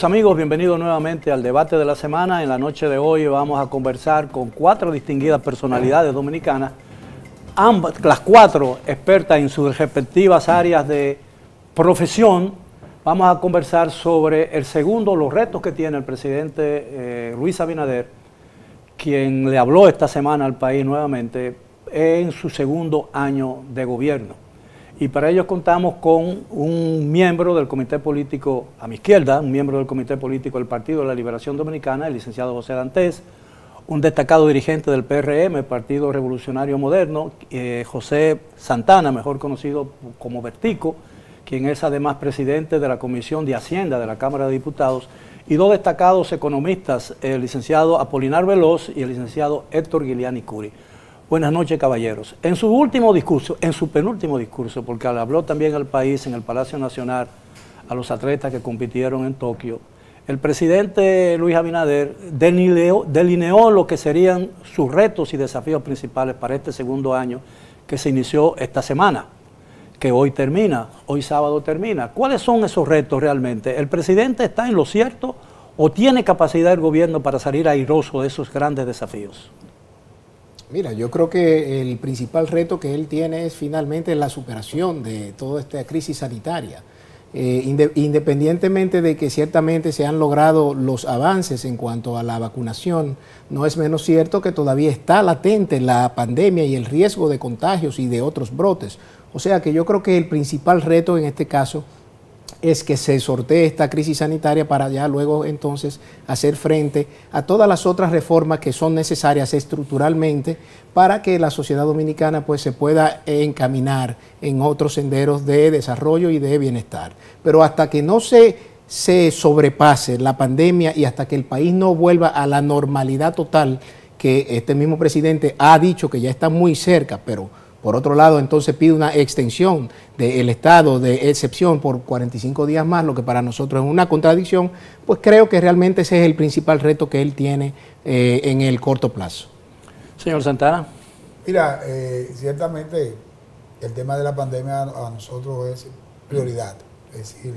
Amigos, bienvenidos nuevamente al debate de la semana. En la noche de hoy vamos a conversar con 4 distinguidas personalidades dominicanas, las 4 expertas en sus respectivas áreas de profesión. Vamos a conversar sobre los retos que tiene el presidente Luis Abinader, quien le habló esta semana al país nuevamente en su segundo año de gobierno. Y para ello contamos con un miembro del comité político, a mi izquierda, un miembro del comité político del Partido de la Liberación Dominicana, el licenciado José Dantes, un destacado dirigente del PRM, el Partido Revolucionario Moderno, José Santana, mejor conocido como Bertico, quien es además presidente de la Comisión de Hacienda de la Cámara de Diputados, y 2 destacados economistas, el licenciado Apolinar Veloz y el licenciado Héctor Guiliani Curi. Buenas noches, caballeros. En su último discurso, en su penúltimo discurso, porque le habló también al país en el Palacio Nacional a los atletas que compitieron en Tokio, el presidente Luis Abinader delineó lo que serían sus retos y desafíos principales para este segundo año que se inició esta semana, que hoy termina, hoy sábado termina. ¿Cuáles son esos retos realmente? ¿El presidente está en lo cierto o tiene capacidad el gobierno para salir airoso de esos grandes desafíos? Mira, yo creo que el principal reto que él tiene es finalmente la superación de toda esta crisis sanitaria. Independientemente de que ciertamente se han logrado los avances en cuanto a la vacunación, no es menos cierto que todavía está latente la pandemia y el riesgo de contagios y de otros brotes. O sea que yo creo que el principal reto en este caso es que se sortee esta crisis sanitaria para ya luego entonces hacer frente a todas las otras reformas que son necesarias estructuralmente para que la sociedad dominicana pues se pueda encaminar en otros senderos de desarrollo y de bienestar. Pero hasta que no se sobrepase la pandemia y hasta que el país no vuelva a la normalidad total, que este mismo presidente ha dicho que ya está muy cerca, pero por otro lado, entonces pide una extensión del estado de excepción por 45 días más, lo que para nosotros es una contradicción, pues creo que realmente ese es el principal reto que él tiene en el corto plazo. Señor Santana. Mira, ciertamente el tema de la pandemia a nosotros es prioridad, es decir,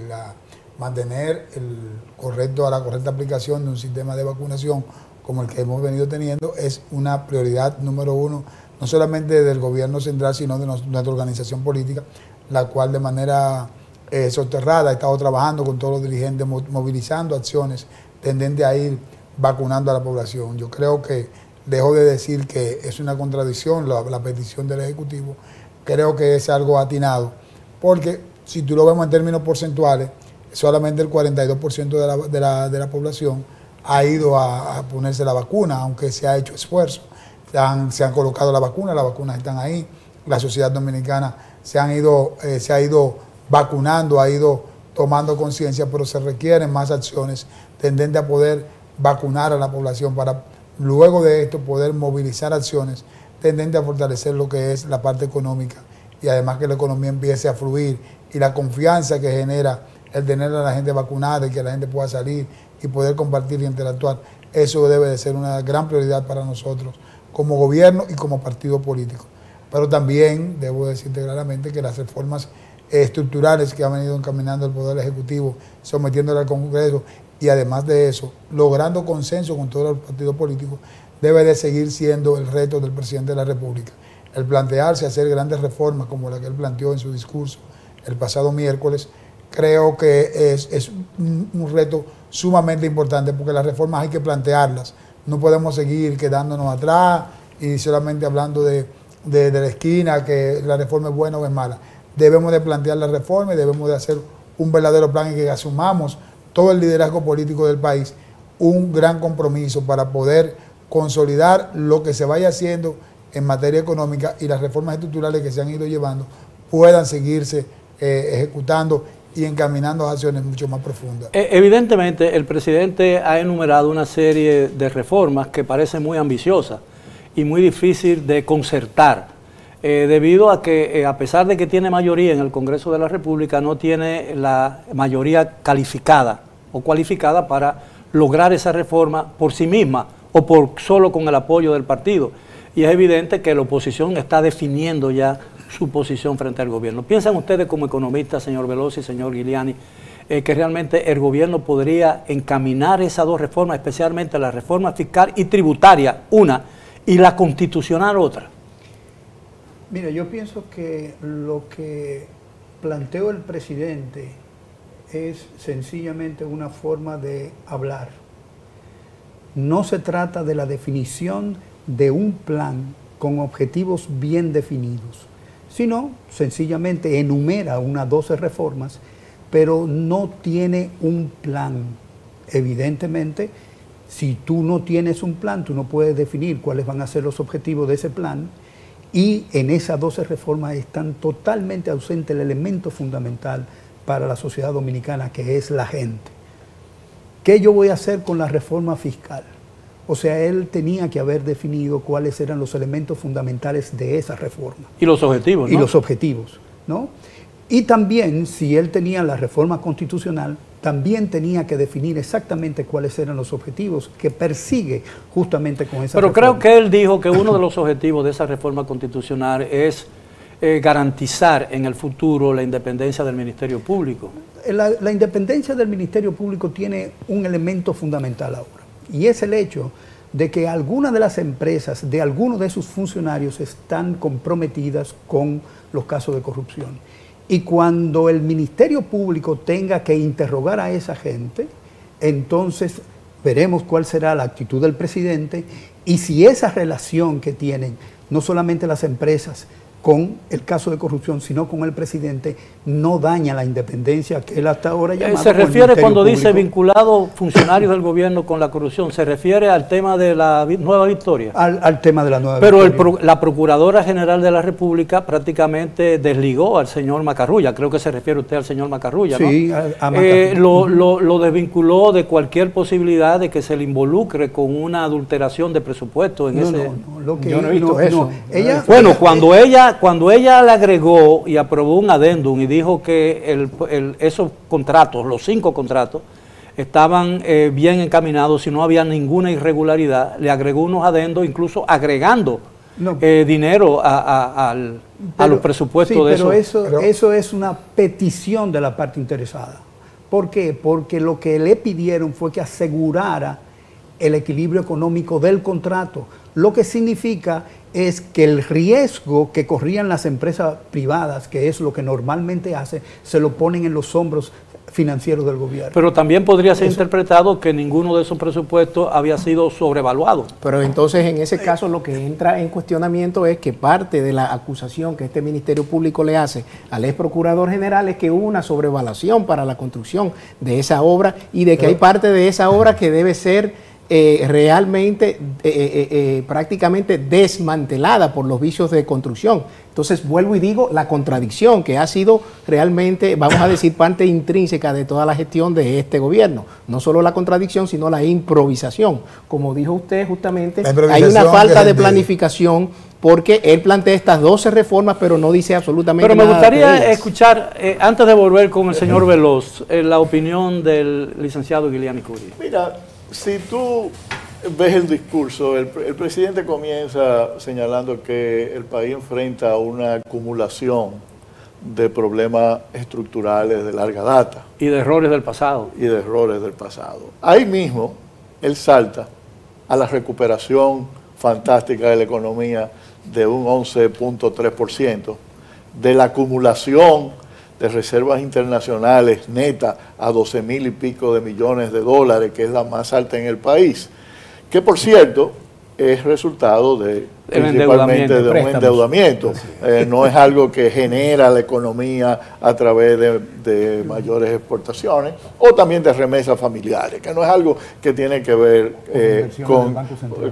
mantener la correcta aplicación de un sistema de vacunación como el que hemos venido teniendo es una prioridad número 1, no solamente del gobierno central, sino de nuestra organización política, la cual de manera soterrada ha estado trabajando con todos los dirigentes, movilizando acciones tendentes a ir vacunando a la población. Yo creo que, dejo de decir que es una contradicción la petición del Ejecutivo, creo que es algo atinado, porque si tú lo vemos en términos porcentuales, solamente el 42% de la población ha ido a ponerse la vacuna, aunque se ha hecho esfuerzo. Se han colocado las vacunas están ahí, la sociedad dominicana se ha ido vacunando, ha ido tomando conciencia, pero se requieren más acciones tendentes a poder vacunar a la población para luego de esto poder movilizar acciones tendentes a fortalecer lo que es la parte económica y además que la economía empiece a fluir y la confianza que genera el tener a la gente vacunada y que la gente pueda salir y poder compartir y interactuar, eso debe de ser una gran prioridad para nosotros como gobierno y como partido político. Pero también debo decirte claramente que las reformas estructurales que ha venido encaminando el Poder Ejecutivo, sometiéndole al Congreso y además de eso, logrando consenso con todos los partidos políticos, debe de seguir siendo el reto del presidente de la República. El plantearse hacer grandes reformas como la que él planteó en su discurso el pasado miércoles, creo que es un reto sumamente importante porque las reformas hay que plantearlas. No podemos seguir quedándonos atrás y solamente hablando de la esquina, que la reforma es buena o es mala. Debemos de plantear la reforma y debemos de hacer un verdadero plan en que asumamos todo el liderazgo político del país, un gran compromiso para poder consolidar lo que se vaya haciendo en materia económica y las reformas estructurales que se han ido llevando puedan seguirse ejecutando y encaminando acciones mucho más profundas. Evidentemente, el presidente ha enumerado una serie de reformas que parecen muy ambiciosas y muy difícil de concertar, debido a que, a pesar de que tiene mayoría en el Congreso de la República, no tiene la mayoría calificada o cualificada para lograr esa reforma por sí misma o solo con el apoyo del partido. Y es evidente que la oposición está definiendo ya su posición frente al gobierno. ¿Piensan ustedes como economistas, señor Veloz y señor Guiliani, que realmente el gobierno podría encaminar esas dos reformas, especialmente la reforma fiscal y tributaria, una, y la constitucional, otra? Mira, yo pienso que lo que planteó el presidente es sencillamente una forma de hablar. No se trata de la definición de un plan con objetivos bien definidos, sino sencillamente enumera unas 12 reformas, pero no tiene un plan. Evidentemente, si tú no tienes un plan, tú no puedes definir cuáles van a ser los objetivos de ese plan, y en esas 12 reformas están totalmente ausente el elemento fundamental para la sociedad dominicana, que es la gente. ¿Qué yo voy a hacer con la reforma fiscal? O sea, él tenía que haber definido cuáles eran los elementos fundamentales de esa reforma. Y los objetivos, ¿no? Y los objetivos, ¿no? Y también, si él tenía la reforma constitucional, también tenía que definir exactamente cuáles eran los objetivos que persigue justamente con esa reforma. Pero creo que él dijo que uno de los objetivos de esa reforma constitucional es garantizar en el futuro la independencia del Ministerio Público. La independencia del Ministerio Público tiene un elemento fundamental ahora, y es el hecho de que algunas de las empresas, de algunos de sus funcionarios, están comprometidas con los casos de corrupción. Y cuando el Ministerio Público tenga que interrogar a esa gente, entonces veremos cuál será la actitud del presidente, y si esa relación que tienen no solamente las empresas con el caso de corrupción, sino con el presidente, no daña la independencia que él hasta ahora llama. Se refiere, cuando dice vinculado funcionarios del gobierno con la corrupción, ¿se refiere al tema de la Nueva Victoria? Al tema de la Nueva Victoria. Pero la Procuradora General de la República prácticamente desligó al señor Macarrulla. Creo que se refiere usted al señor Macarrulla, ¿no? Sí, a Macarrulla. Lo desvinculó de cualquier posibilidad de que se le involucre con una adulteración de presupuesto en ese... Yo no he visto eso. Cuando ella le agregó y aprobó un adendum y dijo que esos contratos, los 5 contratos, estaban bien encaminados y no había ninguna irregularidad, le agregó unos adendos, incluso agregando dinero a los presupuestos de eso. Pero eso es una petición de la parte interesada. ¿Por qué? Porque lo que le pidieron fue que asegurara el equilibrio económico del contrato, lo que significa es que el riesgo que corrían las empresas privadas, que es lo que normalmente hace, se lo ponen en los hombros financieros del gobierno. Pero también podría ser interpretado que ninguno de esos presupuestos había sido sobrevaluado. Pero entonces en ese caso lo que entra en cuestionamiento es que parte de la acusación que este Ministerio Público le hace al ex Procurador General es que hubo una sobrevaluación para la construcción de esa obra y de que hay parte de esa obra que debe ser realmente prácticamente desmantelada por los vicios de construcción. Entonces vuelvo y digo la contradicción que ha sido realmente, vamos a decir, parte intrínseca de toda la gestión de este gobierno. No solo la contradicción, sino la improvisación. Como dijo usted justamente, hay una falta de planificación porque él plantea estas 12 reformas, pero no dice absolutamente nada. Pero me gustaría escuchar, antes de volver con el señor Veloz, la opinión del licenciado Guiliani Curi. Mira, si tú ves el discurso, el presidente comienza señalando que el país enfrenta una acumulación de problemas estructurales de larga data. Y de errores del pasado. Y de errores del pasado. Ahí mismo, él salta a la recuperación fantástica de la economía de un 11.3%, de la acumulación de reservas internacionales netas a 12.000 y pico de millones de dólares, que es la más alta en el país, que por cierto es resultado principalmente de un endeudamiento. No es algo que genera la economía a través de mayores exportaciones o también de remesas familiares, que no es algo que tiene que ver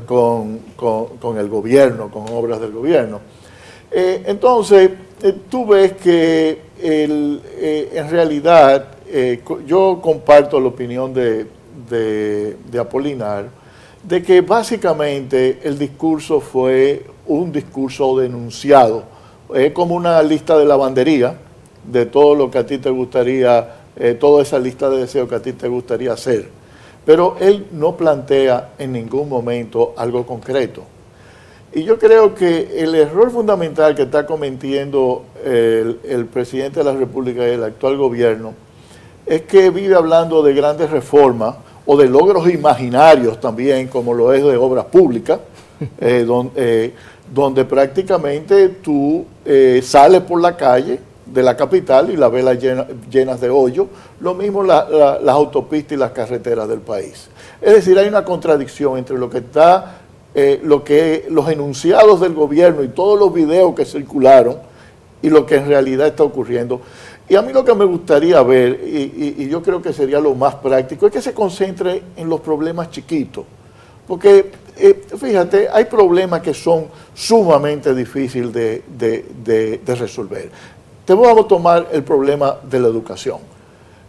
con el gobierno, con obras del gobierno. Entonces, tú ves que en realidad yo comparto la opinión de Apolinar, de que básicamente el discurso fue un discurso denunciado. Es como una lista de lavandería de todo lo que a ti te gustaría, toda esa lista de deseos que a ti te gustaría hacer. Pero él no plantea en ningún momento algo concreto. Y yo creo que el error fundamental que está cometiendo el presidente de la República y el actual gobierno es que vive hablando de grandes reformas o de logros imaginarios también, como lo es de obras públicas, donde prácticamente tú sales por la calle de la capital y la ves llenas de hoyo, lo mismo las autopistas y las carreteras del país. Es decir, hay una contradicción entre lo que está, los enunciados del gobierno y todos los videos que circularon y lo que en realidad está ocurriendo. Y a mí lo que me gustaría ver, y yo creo que sería lo más práctico, es que se concentre en los problemas chiquitos. Porque, fíjate, hay problemas que son sumamente difíciles de resolver. Te vamos a tomar el problema de la educación.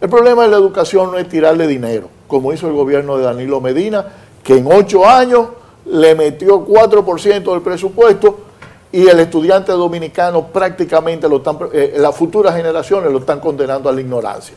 El problema de la educación no es tirarle dinero, como hizo el gobierno de Danilo Medina, que en 8 años le metió 4% del presupuesto y el estudiante dominicano prácticamente las futuras generaciones lo están condenando a la ignorancia.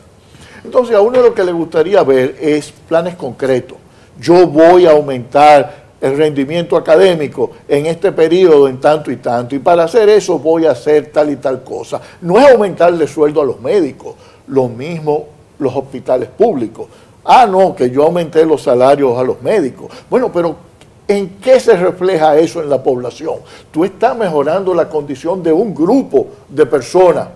Entonces, a uno lo que le gustaría ver es planes concretos. Yo voy a aumentar el rendimiento académico en este periodo en tanto, y para hacer eso voy a hacer tal y tal cosa. No es aumentarle sueldo a los médicos, lo mismo los hospitales públicos. Ah, no, que yo aumenté los salarios a los médicos. Bueno, pero ¿en qué se refleja eso en la población? Tú estás mejorando la condición de un grupo de personas,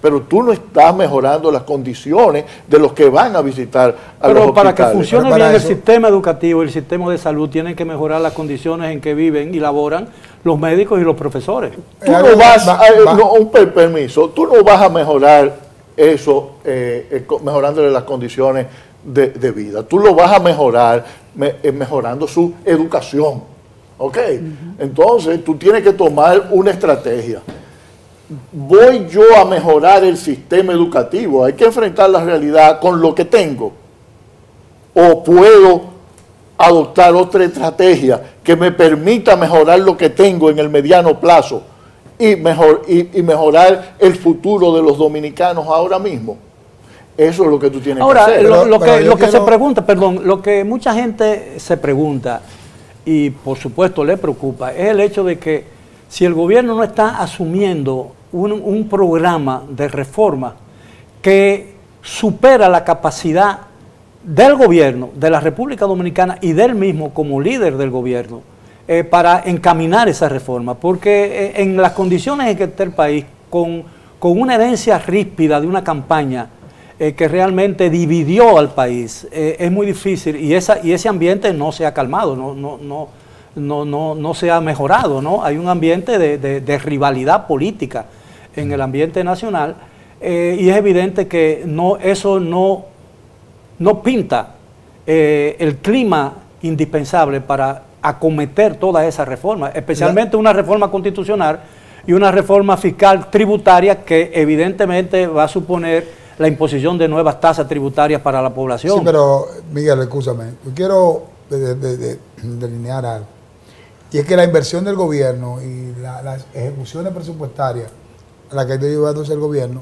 pero tú no estás mejorando las condiciones de los que van a visitar a los hospitales. Pero para que funcione bien el sistema educativo y el sistema de salud, tienen que mejorar las condiciones en que viven y laboran los médicos y los profesores. Tú no vas permiso, tú no vas a mejorar eso mejorándole las condiciones de vida. Tú lo vas a mejorar mejorando su educación. ¿Ok? Entonces, tú tienes que tomar una estrategia. ¿Voy yo a mejorar el sistema educativo? Hay que enfrentar la realidad con lo que tengo. ¿O puedo adoptar otra estrategia que me permita mejorar lo que tengo en el mediano plazo y mejorar el futuro de los dominicanos ahora mismo? Eso es lo que tú tienes que hacer. Ahora, lo que se pregunta, perdón, lo que mucha gente se pregunta y por supuesto le preocupa es el hecho de que si el gobierno no está asumiendo un programa de reforma que supera la capacidad del gobierno de la República Dominicana y del mismo como líder del gobierno para encaminar esa reforma, porque en las condiciones en que está el país, con una herencia ríspida de una campaña que realmente dividió al país, es muy difícil y ese ambiente no se ha calmado, no se ha mejorado, ¿no? Hay un ambiente de rivalidad política en el ambiente nacional y es evidente que eso no pinta el clima indispensable para acometer todas esas reformas, especialmente una reforma constitucional y una reforma fiscal tributaria que evidentemente va a suponer la imposición de nuevas tasas tributarias para la población. Sí, pero Miguel, escúchame, yo quiero delinear algo. Y es que la inversión del gobierno y las ejecuciones presupuestarias a las que está llevándose el gobierno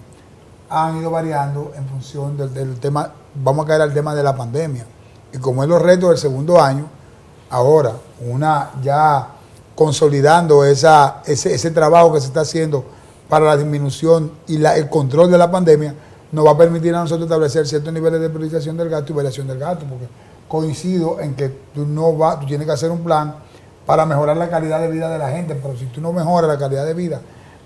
han ido variando en función del tema. Vamos a caer al tema de la pandemia. Y como es los retos del segundo año, ahora, ya consolidando ese trabajo que se está haciendo para la disminución y el control de la pandemia, nos va a permitir a nosotros establecer ciertos niveles de priorización del gasto y variación del gasto, porque coincido en que tú tienes que hacer un plan para mejorar la calidad de vida de la gente, pero si tú no mejoras la calidad de vida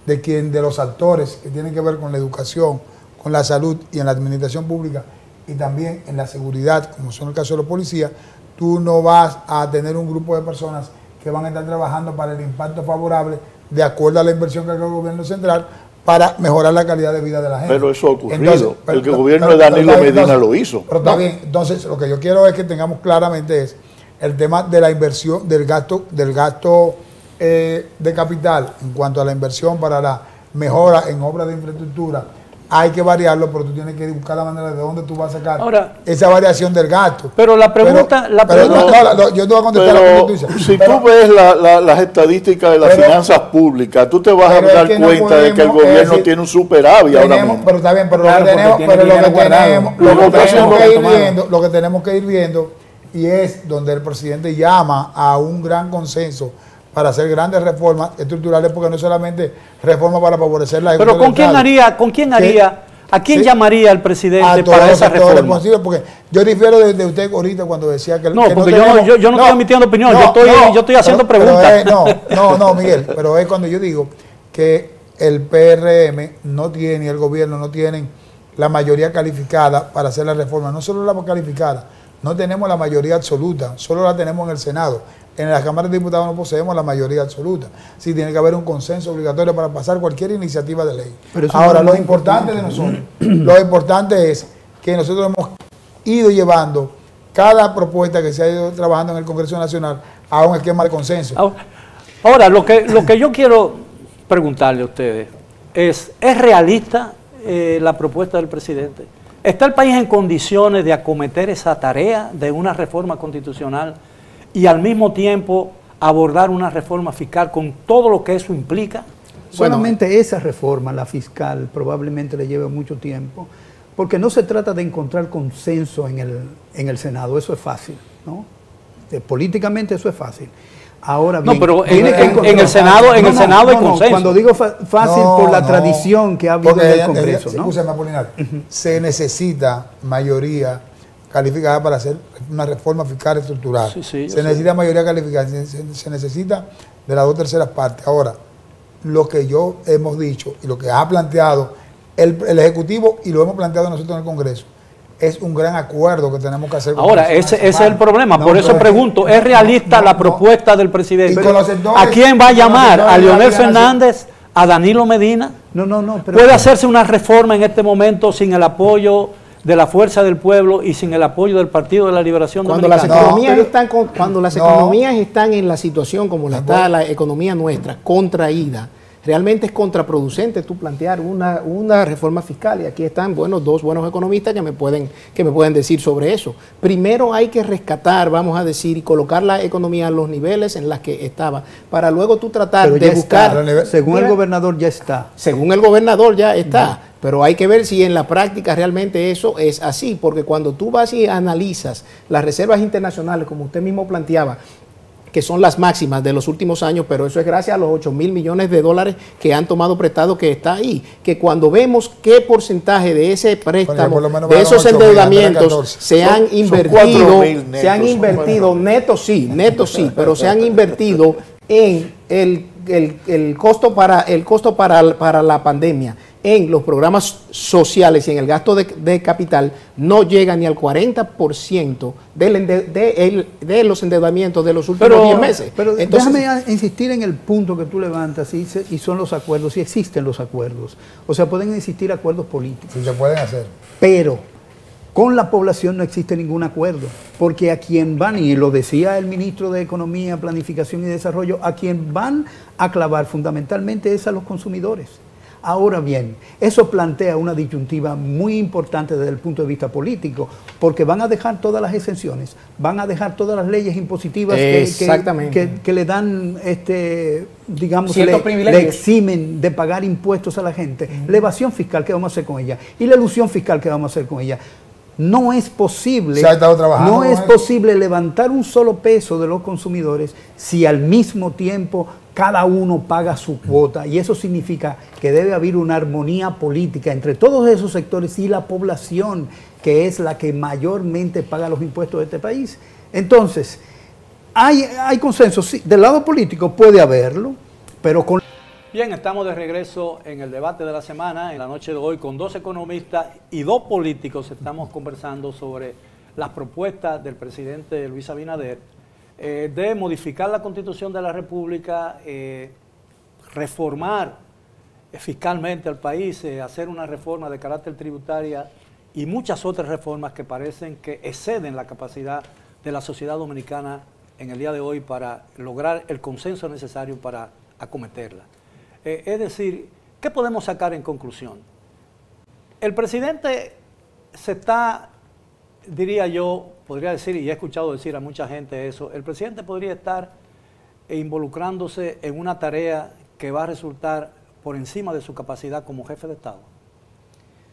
de los actores que tienen que ver con la educación, con la salud y en la administración pública y también en la seguridad, como son el caso de los policías, tú no vas a tener un grupo de personas que van a estar trabajando para el impacto favorable de acuerdo a la inversión que haga el gobierno central para mejorar la calidad de vida de la gente. Pero eso ha ocurrido. El gobierno de Danilo Medina lo hizo. Pero está bien. Entonces, lo que yo quiero es que tengamos claramente es el tema de la inversión, del gasto de capital en cuanto a la inversión para la mejora en obras de infraestructura. Hay que variarlo, pero tú tienes que buscar la manera de dónde tú vas a sacar esa variación del gasto. Pero la pregunta... yo te voy a contestar la pregunta. Si tú ves las estadísticas de las finanzas públicas, tú te vas a dar cuenta de que el gobierno tiene un superávit ahora mismo. Pero está bien, pero lo que tenemos que ir viendo y es donde el presidente llama a un gran consenso para hacer grandes reformas estructurales, porque no es solamente reformas para favorecer la Pero ¿con quién haría ¿A quién ¿sí? llamaría el presidente para esa reforma? Porque yo difiero de usted ahorita cuando decía que... No, que porque tenemos, yo no estoy emitiendo opinión, yo estoy haciendo preguntas. No, Miguel, pero es cuando yo digo que el PRM no tiene, y el gobierno no tienen la mayoría calificada para hacer la reforma. No solo la calificada, no tenemos la mayoría absoluta, solo la tenemos en el Senado. En la Cámara de Diputados no poseemos la mayoría absoluta. Sí, tiene que haber un consenso obligatorio para pasar cualquier iniciativa de ley. Ahora, lo importante de nosotros, lo importante es que nosotros hemos ido llevando cada propuesta que se ha ido trabajando en el Congreso Nacional a un esquema de consenso. Ahora, lo que yo quiero preguntarle a ustedes ¿es realista la propuesta del presidente? ¿Está el país en condiciones de acometer esa tarea de una reforma constitucional y al mismo tiempo abordar una reforma fiscal con todo lo que eso implica? Solamente esa reforma, la fiscal, probablemente le lleve mucho tiempo, porque no se trata de encontrar consenso en el Senado, eso es fácil, ¿no? Políticamente eso es fácil. Ahora bien, no, pero en el Senado hay consenso. Cuando digo fácil, por la tradición que ha habido en el Congreso, ¿no? Se necesita mayoría calificada para hacer una reforma fiscal estructural. Se necesita mayoría calificada, se necesita de las 2/3 partes. Ahora, lo que yo hemos dicho y lo que ha planteado el Ejecutivo y lo hemos planteado nosotros en el Congreso, es un gran acuerdo que tenemos que hacer. Ahora, ese es el problema, por eso pregunto, ¿es realista la propuesta del presidente? ¿A quién va a llamar? ¿A Leonel Fernández? ¿A Danilo Medina? No. ¿Puede hacerse una reforma en este momento sin el apoyo de la Fuerza del Pueblo y sin el apoyo del Partido de la Liberación Dominicana? Cuando las economías están en la situación como está la economía nuestra, contraída, realmente es contraproducente tú plantear una reforma fiscal, y aquí están dos buenos economistas que me pueden decir sobre eso. Primero hay que rescatar, vamos a decir, y colocar la economía a los niveles en los que estaba, para luego tú tratar de buscar... Según el gobernador ya está. Según el gobernador ya está. Pero hay que ver si en la práctica realmente eso es así, porque cuando tú vas y analizas las reservas internacionales, como usted mismo planteaba, que son las máximas de los últimos años, pero eso es gracias a los 8.000 millones de dólares que han tomado prestado, que está ahí, que cuando vemos qué porcentaje de ese préstamo, de esos endeudamientos se han invertido, neto sí, pero se han invertido en el costo para la pandemia, en los programas sociales y en el gasto de capital, no llega ni al 40% de los endeudamientos de los últimos 10 meses. Pero entonces, déjame insistir en el punto que tú levantas, y son los acuerdos, y existen los acuerdos. O sea, pueden existir acuerdos políticos. Sí, se pueden hacer. Pero con la población no existe ningún acuerdo, porque a quien van, y lo decía el ministro de Economía, Planificación y Desarrollo, a quien van a clavar fundamentalmente es a los consumidores. Ahora bien, eso plantea una disyuntiva muy importante desde el punto de vista político, porque van a dejar todas las exenciones, van a dejar todas las leyes impositivas que le dan, digamos, le eximen de pagar impuestos a la gente. La evasión fiscal, ¿qué vamos a hacer con ella? Y la elusión fiscal, ¿qué vamos a hacer con ella? No es posible, posible levantar un solo peso de los consumidores si al mismo tiempo cada uno paga su cuota, y eso significa que debe haber una armonía política entre todos esos sectores y la población, que es la que mayormente paga los impuestos de este país. Entonces, hay consenso, sí, del lado político puede haberlo, pero con... Bien, estamos de regreso en el debate de la semana, en la noche de hoy, con 2 economistas y 2 políticos. Estamos conversando sobre las propuestas del presidente Luis Abinader de modificar la Constitución de la República, reformar fiscalmente al país, hacer una reforma de carácter tributaria y muchas otras reformas que parecen que exceden la capacidad de la sociedad dominicana en el día de hoy para lograr el consenso necesario para acometerla. Es decir, ¿qué podemos sacar en conclusión? El presidente se está, diría yo, podría decir, y he escuchado decir a mucha gente eso, el presidente podría estar involucrándose en una tarea que va a resultar por encima de su capacidad como jefe de Estado.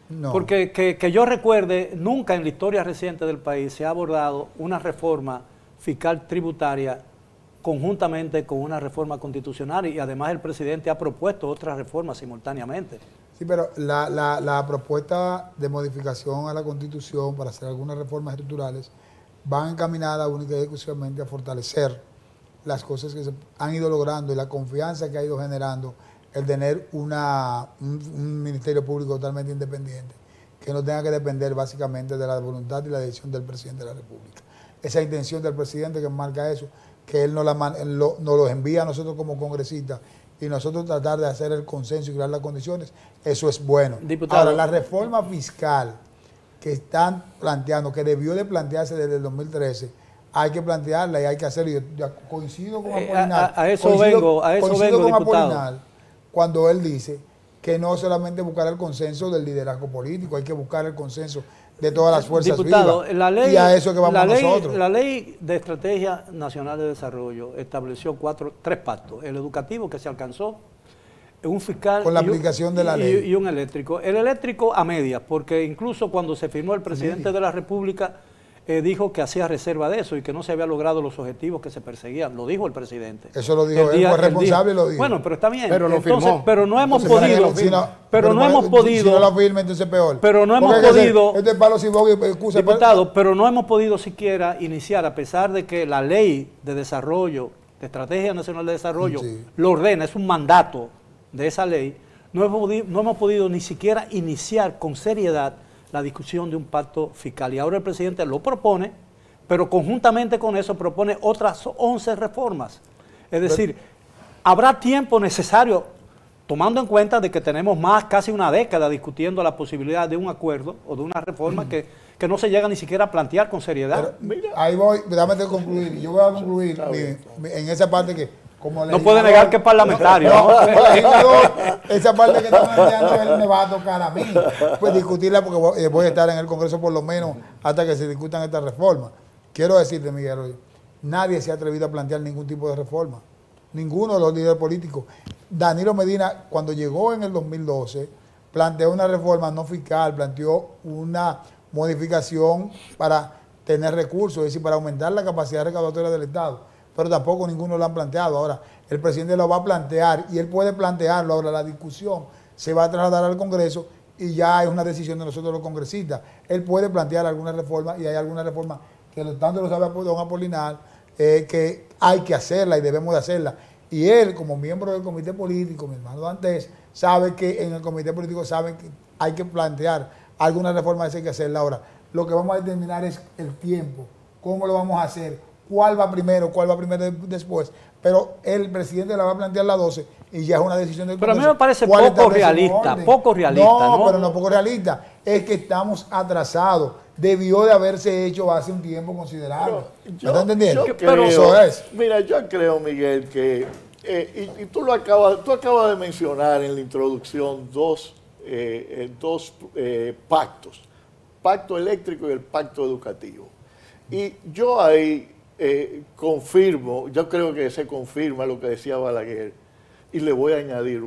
No. Porque que yo recuerde, nunca en la historia reciente del país se ha abordado una reforma fiscal tributaria conjuntamente con una reforma constitucional, y además el presidente ha propuesto otras reformas simultáneamente. Sí, pero la propuesta de modificación a la Constitución para hacer algunas reformas estructurales van encaminadas única y exclusivamente a fortalecer las cosas que se han ido logrando y la confianza que ha ido generando el tener un Ministerio Público totalmente independiente, que no tenga que depender básicamente de la voluntad y la decisión del presidente de la República. Esa intención del presidente que marca eso, que él nos lo envía a nosotros como congresistas y nosotros tratar de hacer el consenso y crear las condiciones, eso es bueno. Diputado. Ahora, la reforma fiscal que están planteando, que debió de plantearse desde el 2013, hay que plantearla y hay que hacerlo. Yo coincido con Apolinar. A eso vengo, con diputado. Apolinar cuando él dice que no solamente buscar el consenso del liderazgo político, hay que buscar el consenso de todas las fuerzas Diputado, vivas. la ley, y a eso que vamos nosotros. La Ley de Estrategia Nacional de Desarrollo estableció tres pactos. El educativo, que se alcanzó, un fiscal con la aplicación de la ley. Y un eléctrico. El eléctrico a medias, porque incluso cuando se firmó, el presidente de la República dijo que hacía reserva de eso y que no se había logrado los objetivos que se perseguían. Lo dijo el presidente. Eso lo dijo él, fue responsable y lo dijo. Bueno, pero está bien. Pero lo firmó. Pero no hemos Entonces, podido. si no hemos podido. Si no lo firma, entonces peor. Pero no hemos podido. Este es palo sin boga y excusa. Diputado, pero no hemos podido siquiera iniciar, a pesar de que la Ley de Desarrollo, de Estrategia Nacional de Desarrollo, lo ordena, es un mandato de esa ley. No hemos podido ni siquiera iniciar con seriedad la discusión de un pacto fiscal. Y ahora el presidente lo propone, pero conjuntamente con eso propone otras 11 reformas. Es decir, habrá tiempo necesario, tomando en cuenta de que tenemos casi una década discutiendo la posibilidad de un acuerdo o de una reforma que no se llega ni siquiera a plantear con seriedad. Pero, ahí voy, déjame concluir. Yo voy a concluir en esa parte que... No puede negar que es parlamentario. Esa parte que está planteando él me va a tocar a mí. Pues discutirla porque voy a estar en el Congreso por lo menos hasta que se discutan estas reformas. Quiero decirte, Miguel, hoy, nadie se ha atrevido a plantear ningún tipo de reforma. Ninguno de los líderes políticos. Danilo Medina, cuando llegó en el 2012, planteó una reforma no fiscal, planteó una modificación para tener recursos, es decir, para aumentar la capacidad recaudatoria del Estado. Pero tampoco ninguno lo han planteado. Ahora, el presidente lo va a plantear y él puede plantearlo. Ahora, la discusión se va a trasladar al Congreso y ya es una decisión de nosotros los congresistas. Él puede plantear alguna reforma y hay alguna reforma que tanto lo sabe don Apolinar, que hay que hacerla y debemos de hacerla. Y él, como miembro del comité político, mi hermano Dantes, sabe que en el comité político saben que hay que plantear alguna reforma de esa, hay que hacerla. Ahora, lo que vamos a determinar es el tiempo, cómo lo vamos a hacer, cuál va primero después. Pero el presidente la va a plantear la 12 y ya es una decisión del Congreso. Pero a mí me parece poco realista, ¿no? Pero no poco realista. Es que estamos atrasados. Debió de haberse hecho hace un tiempo considerable. ¿Me está entendiendo? Mira, yo creo, Miguel, que y tú acabas de mencionar en la introducción dos pactos, pacto eléctrico y el pacto educativo. Y yo ahí confirmo, yo creo que se confirma lo que decía Balaguer, y le voy a añadir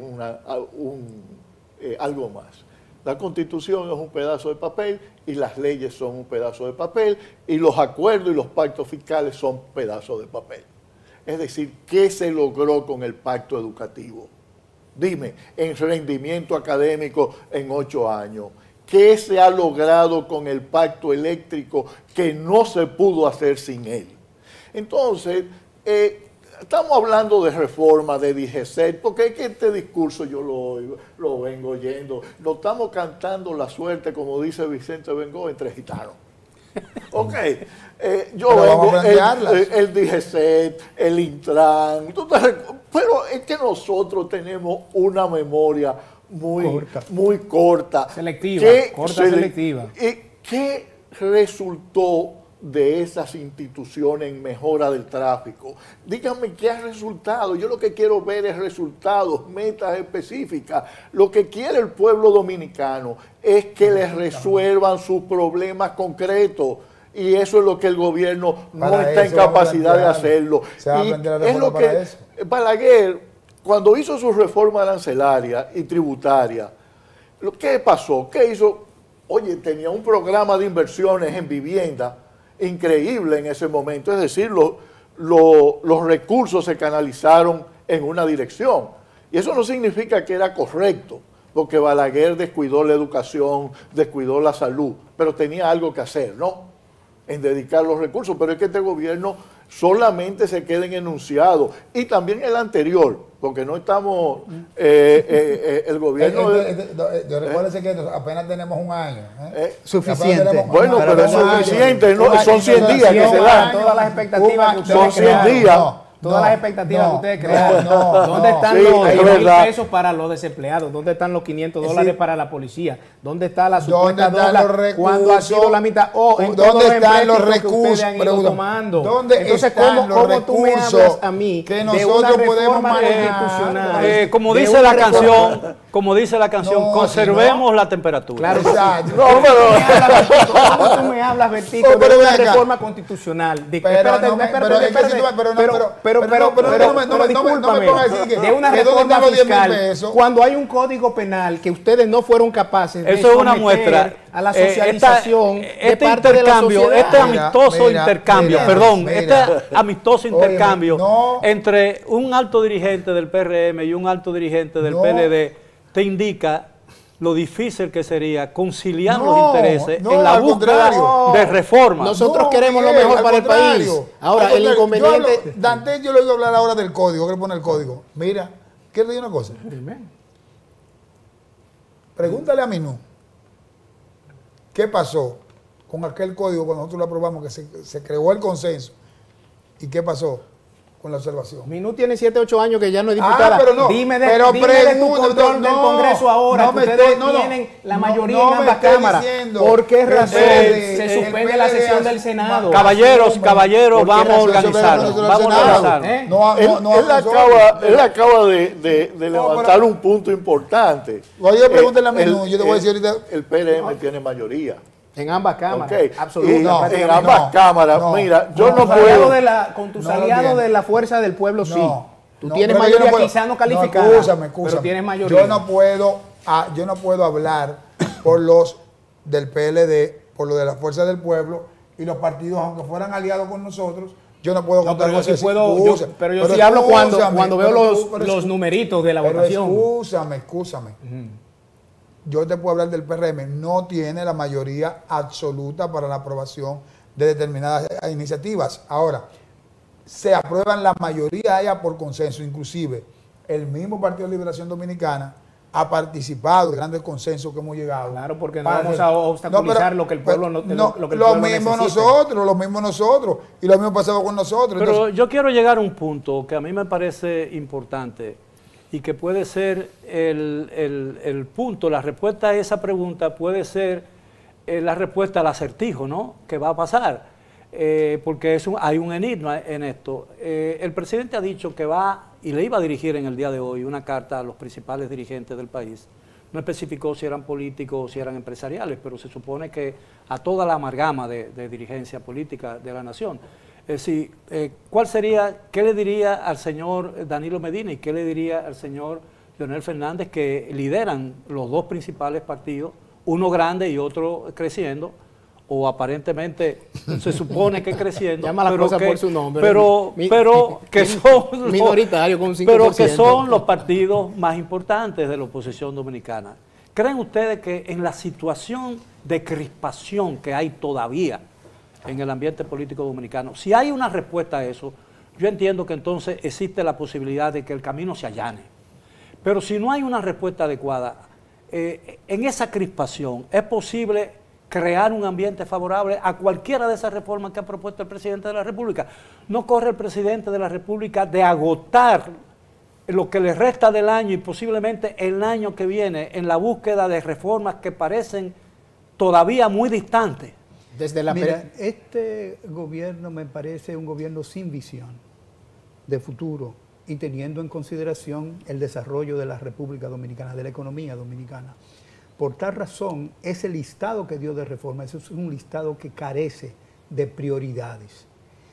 algo más. La Constitución es un pedazo de papel y las leyes son un pedazo de papel y los acuerdos y los pactos fiscales son pedazos de papel. Es decir, ¿qué se logró con el pacto educativo? Dime, en rendimiento académico en 8 años. ¿Qué se ha logrado con el pacto eléctrico que no se pudo hacer sin él? Entonces, estamos hablando de reforma, de DGCET, porque es que este discurso yo lo vengo oyendo. Lo estamos cantando la suerte, como dice Vicente Bengoa, entre gitanos. Ok, yo vengo, el DGCET, el Intran, pero es que nosotros tenemos una memoria muy corta. Selectiva. ¿Y qué resultó de esas instituciones en mejora del tráfico? Díganme qué ha resultado. Yo lo que quiero ver es resultados, metas específicas. Lo que quiere el pueblo dominicano es que les resuelvan sus problemas concretos. Y eso es lo que el gobierno no está en capacidad de hacerlo. Y es lo que Balaguer, cuando hizo su reforma arancelaria y tributaria, ¿qué pasó? ¿Qué hizo? Oye, tenía un programa de inversiones en vivienda increíble en ese momento. Es decir, los recursos se canalizaron en una dirección. Y eso no significa que era correcto, porque Balaguer descuidó la educación, descuidó la salud, pero tenía algo que hacer, ¿no? En dedicar los recursos, pero es que este gobierno solamente se queda en enunciado, y también el anterior, porque no estamos, el gobierno... Recuérdense que apenas tenemos un año. Suficiente. Bueno, pero es suficiente, no, son 100 días que se dan. Todas las expectativas que son 100 días. Todas las expectativas que ustedes crearon. ¿Dónde están sí, los es 10.000 pesos para los desempleados? ¿Dónde están los $500 para la policía? ¿Dónde está la supuesta dólar cuando ha sido la mitad? ¿Dónde están los recursos? Entonces, ¿cómo tú me hablas a mí que nosotros podemos manejar? Como dice la canción, conservemos la temperatura. Claro, exacto. ¿Cómo tú me hablas, Bertico, de una reforma constitucional? Pero no me pongas a decir de una reforma fiscal cuando hay un código penal que ustedes no fueron capaces de eso es una muestra a la socialización este intercambio, este amistoso intercambio entre un alto dirigente del PRM y un alto dirigente del PLD te indica lo difícil que sería conciliar los intereses en la búsqueda de reformas. Nosotros queremos lo mejor para el país. Ahora, el inconveniente... Dante, yo le voy a hablar ahora del código, que le pone el código. Mira, ¿quiero decir una cosa? Dime. Pregúntale a Minú, ¿qué pasó con aquel código cuando nosotros lo aprobamos, que se creó el consenso? ¿Y qué pasó con la observación? Minú tiene 7, 8 años que ya no es diputada. Pero no. Dime de tu control del Congreso ahora, que ustedes tienen la mayoría en ambas cámaras. ¿Por qué razón se suspende la sesión del Senado? Caballeros, vamos a organizarnos. Él acaba de levantar un punto importante. Oye, pregúntale a Minú, yo te voy a decir ahorita. El PRM tiene mayoría. En ambas cámaras, absolutamente. En ambas cámaras, mira, yo no puedo... Con tus aliados de la Fuerza del Pueblo, sí. Tú tienes mayoría, quizás no calificada, pero tienes mayoría. Yo no puedo hablar por los del PLD, por lo de la Fuerza del Pueblo, y los partidos, aunque fueran aliados con nosotros, yo no puedo contar con eso. Pero yo sí hablo cuando veo los numeritos de la votación. Excúsame. Yo te puedo hablar del PRM, no tiene la mayoría absoluta para la aprobación de determinadas iniciativas. Ahora, se aprueban la mayoría de ellas por consenso, inclusive el mismo Partido de Liberación Dominicana ha participado en grandes consensos que hemos llegado. Claro, porque no vamos a obstaculizar lo que el pueblo lo mismo nosotros, y lo mismo pasado con nosotros. Pero entonces, yo quiero llegar a un punto que a mí me parece importante y que puede ser el punto, la respuesta a esa pregunta puede ser la respuesta al acertijo, ¿no? ¿Qué va a pasar? Porque hay un enigma en esto. El presidente ha dicho que va, y le iba a dirigir en el día de hoy, una carta a los principales dirigentes del país. No especificó si eran políticos o si eran empresariales, pero se supone que a toda la amalgama de dirigencia política de la nación. Es decir, ¿qué le diría al señor Danilo Medina y qué le diría al señor Leonel Fernández, que lideran los dos principales partidos, uno grande y otro creciendo, o aparentemente se supone que creciendo, llama las cosas por su nombre, pero que son minoritario con 5%. Pero que son los partidos más importantes de la oposición dominicana. ¿Creen ustedes que en la situación de crispación que hay todavía en el ambiente político dominicano, si hay una respuesta a eso, yo entiendo que entonces existe la posibilidad de que el camino se allane? Pero si no hay una respuesta adecuada, en esa crispación, ¿es posible crear un ambiente favorable a cualquiera de esas reformas que ha propuesto el presidente de la República? ¿No corre el presidente de la República de agotar lo que le resta del año y posiblemente el año que viene en la búsqueda de reformas que parecen todavía muy distantes? Mira, este gobierno me parece un gobierno sin visión de futuro y teniendo en consideración el desarrollo de la República Dominicana, de la economía dominicana. Por tal razón, ese listado que dio de reforma, eso es un listado que carece de prioridades.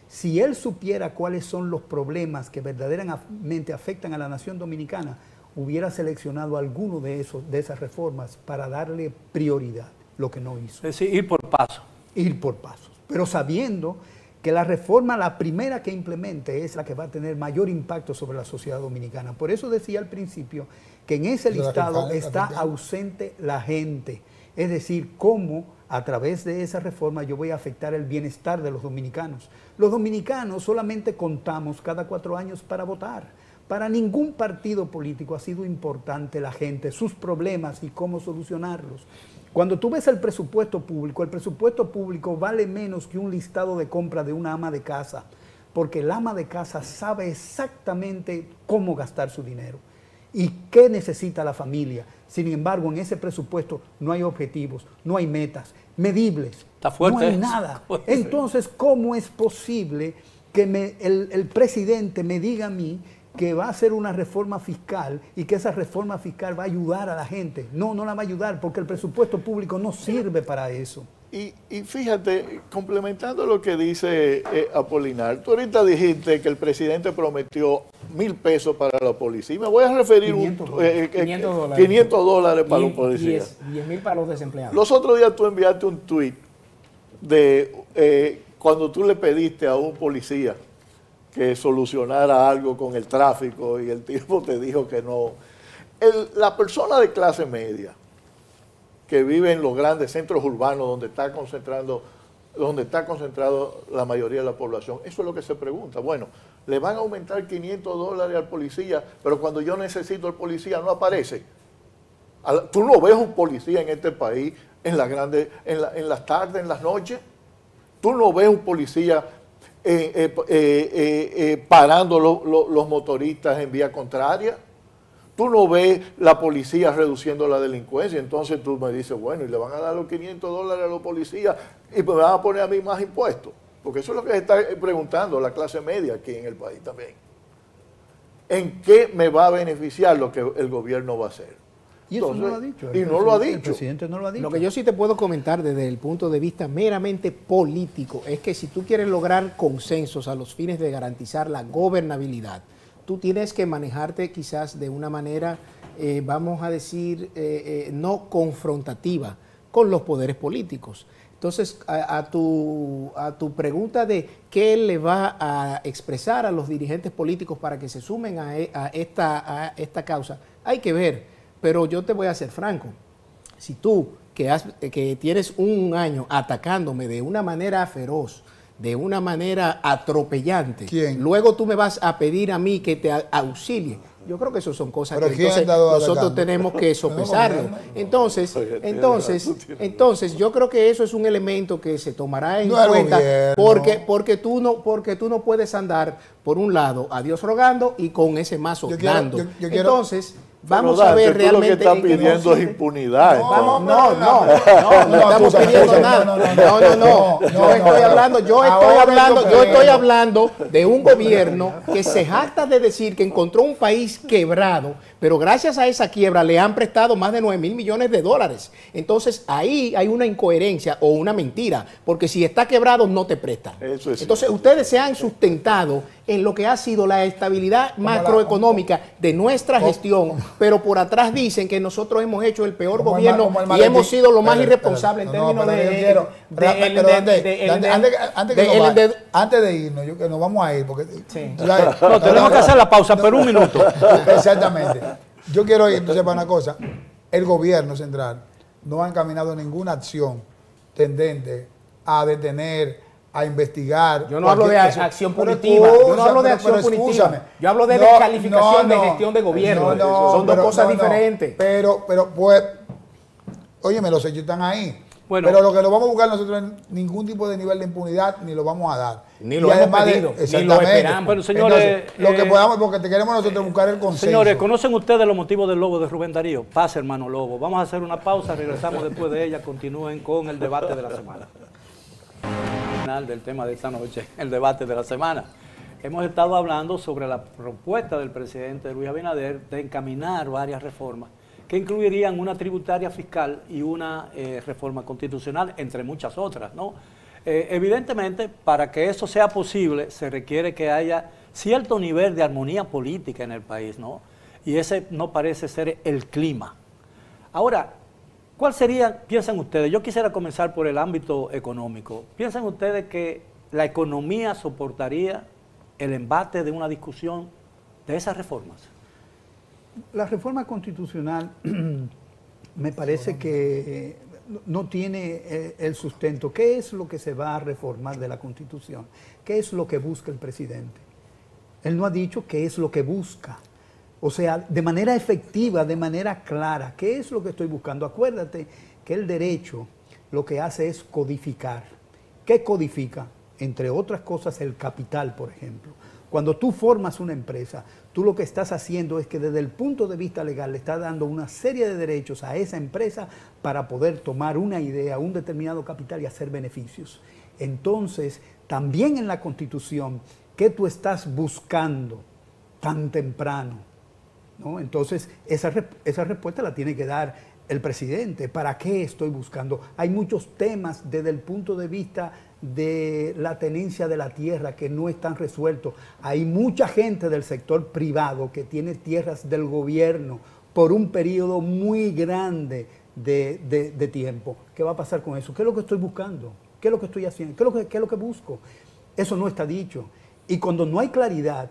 Si él supiera cuáles son los problemas que verdaderamente afectan a la nación dominicana, hubiera seleccionado alguno de esas reformas para darle prioridad, lo que no hizo. Es decir, ir por paso. Ir por pasos, pero sabiendo que la reforma, la primera que implemente, es la que va a tener mayor impacto sobre la sociedad dominicana. Por eso decía al principio que en ese listado está ausente la gente. Es decir, cómo a través de esa reforma yo voy a afectar el bienestar de los dominicanos. Los dominicanos solamente contamos cada 4 años para votar. Para ningún partido político ha sido importante la gente, sus problemas y cómo solucionarlos. Cuando tú ves el presupuesto público vale menos que un listado de compra de una ama de casa, porque el ama de casa sabe exactamente cómo gastar su dinero y qué necesita la familia. Sin embargo, en ese presupuesto no hay objetivos, no hay metas medibles, está fuerte, no hay nada. Entonces, ¿cómo es posible que el presidente me diga a mí que va a hacer una reforma fiscal y que esa reforma fiscal va a ayudar a la gente? No, no la va a ayudar porque el presupuesto público no sirve para eso. Y fíjate, complementando lo que dice Apolinar, tú ahorita dijiste que el presidente prometió 1,000 pesos para la policía. Me voy a referir $500 para los policías. 10,000 para los desempleados. Los otros días tú enviaste un tuit de cuando tú le pediste a un policía que solucionara algo con el tráfico y el tipo te dijo que no. La persona de clase media que vive en los grandes centros urbanos donde está concentrado la mayoría de la población, eso es lo que se pregunta. Bueno, le van a aumentar $500 al policía, pero cuando yo necesito el policía no aparece. Tú no ves un policía en este país en las tardes, en las noches. Tú no ves un policía parando los motoristas en vía contraria. Tú no ves la policía reduciendo la delincuencia. Entonces tú me dices, bueno, y le van a dar los $500 a los policías y me van a poner a mí más impuestos. Porque eso es lo que se está preguntando la clase media aquí en el país también. ¿En qué me va a beneficiar lo que el gobierno va a hacer? Y eso no lo ha dicho. Y no lo ha dicho. El presidente no lo ha dicho. Lo que yo sí te puedo comentar desde el punto de vista meramente político es que si tú quieres lograr consensos a los fines de garantizar la gobernabilidad, tú tienes que manejarte quizás de una manera, vamos a decir, no confrontativa con los poderes políticos. Entonces, a tu pregunta de qué le va a expresar a los dirigentes políticos para que se sumen a esta causa, hay que ver. Pero yo te voy a ser franco, si tú que tienes un año atacándome de una manera feroz, de una manera atropellante, ¿quién? Luego tú me vas a pedir a mí que te auxilie. Yo creo que eso son cosas que entonces nosotros tenemos que sopesarlo. Entonces, yo creo que eso es un elemento que se tomará en cuenta porque tú no puedes andar por un lado a Dios rogando y con ese mazo dando. Entonces, vamos a ver realmente. Lo que estás pidiendo es impunidad. No estamos pidiendo nada. No. Yo estoy hablando de un gobierno que se jacta de decir que encontró un país quebrado, pero gracias a esa quiebra le han prestado más de 9,000 millones de dólares. Entonces ahí hay una incoherencia o una mentira, porque si está quebrado no te presta. Entonces ustedes se han sustentado en lo que ha sido la estabilidad macroeconómica de nuestra gestión, pero por atrás dicen que nosotros hemos hecho el peor gobierno y hemos sido lo más irresponsable en términos antes de irnos, que nos vamos a ir, porque no, tenemos que hacer la pausa, pero un minuto. Exactamente. Yo quiero ir, entonces, para una cosa, el gobierno central no ha encaminado ninguna acción tendente a detener, a investigar. Yo no hablo de acción punitiva. Yo no hablo de acción punitiva. Yo hablo de descalificación de gestión de gobierno. Son dos cosas diferentes. Pero, pues, óyeme, los hechos están ahí. Bueno, pero lo que lo vamos a buscar nosotros es ningún tipo de nivel de impunidad, ni lo vamos a dar. Ni lo hemos pedido, ni lo esperamos. Bueno, señores, entonces, lo que podamos, porque te queremos nosotros buscar el consenso. Señores, ¿conocen ustedes los motivos del lobo de Rubén Darío? Pase, hermano Lobo. Vamos a hacer una pausa, regresamos después de ella, continúen con el debate de la semana. Final del tema de esta noche, el debate de la semana. Hemos estado hablando sobre la propuesta del presidente Luis Abinader de encaminar varias reformas que incluirían una tributaria fiscal y una reforma constitucional, entre muchas otras, ¿no? Evidentemente, para que eso sea posible, se requiere que haya cierto nivel de armonía política en el país, ¿no? Y ese no parece ser el clima. Ahora, ¿cuál sería, piensan ustedes? Yo quisiera comenzar por el ámbito económico. ¿Piensan ustedes que la economía soportaría el embate de una discusión de esas reformas? La reforma constitucional me parece que no tiene el sustento. ¿Qué es lo que se va a reformar de la Constitución? ¿Qué es lo que busca el presidente? Él no ha dicho qué es lo que busca. O sea, de manera efectiva, de manera clara, ¿qué es lo que estoy buscando? Acuérdate que el derecho lo que hace es codificar. ¿Qué codifica? Entre otras cosas, el capital, por ejemplo. Cuando tú formas una empresa, tú lo que estás haciendo es que desde el punto de vista legal le estás dando una serie de derechos a esa empresa para poder tomar una idea, un determinado capital y hacer beneficios. Entonces, también en la Constitución, ¿qué tú estás buscando tan temprano? ¿No? Entonces, esa respuesta la tiene que dar el presidente. ¿Para qué estoy buscando? Hay muchos temas desde el punto de vista de la tenencia de la tierra que no están resueltos. Hay mucha gente del sector privado que tiene tierras del gobierno por un periodo muy grande de tiempo. ¿Qué va a pasar con eso? ¿Qué es lo que estoy buscando? ¿Qué es lo que estoy haciendo? ¿Qué es lo que busco? Eso no está dicho. Y cuando no hay claridad,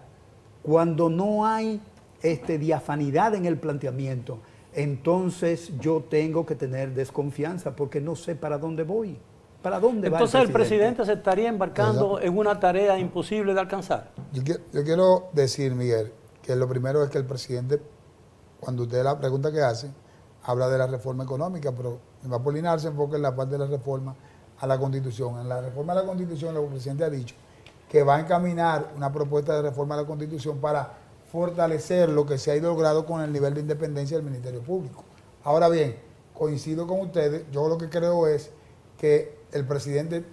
cuando no hay diafanidad en el planteamiento, entonces yo tengo que tener desconfianza porque no sé para dónde voy. ¿Para dónde va el presidente? Entonces el presidente se estaría embarcando en una tarea imposible de alcanzar. Yo quiero decir, Miguel, que lo primero es que el presidente, cuando usted la pregunta que hace, habla de la reforma económica, pero Apolinar se enfoca en la parte de la reforma a la Constitución. En la reforma a la Constitución, el presidente ha dicho que va a encaminar una propuesta de reforma a la Constitución para fortalecer lo que se ha logrado con el nivel de independencia del Ministerio Público. Ahora bien, coincido con ustedes, yo lo que creo es que el presidente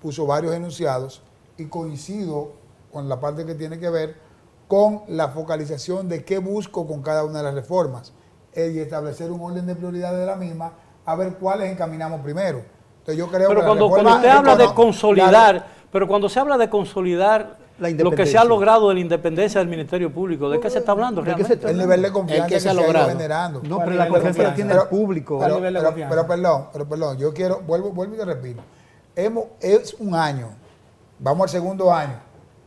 puso varios enunciados y coincido con la parte que tiene que ver con la focalización de qué busco con cada una de las reformas y establecer un orden de prioridades de la misma, a ver cuáles encaminamos primero. Entonces yo creo pero que cuando usted habla de consolidar, pero cuando se habla de consolidar lo que se ha logrado de la independencia del Ministerio Público, ¿de qué se está hablando realmente? El nivel de confianza que se ha ido generando. No, pero la confianza la tiene el público. Pero perdón, yo quiero, vuelvo y te repito. Es un año, vamos al segundo año,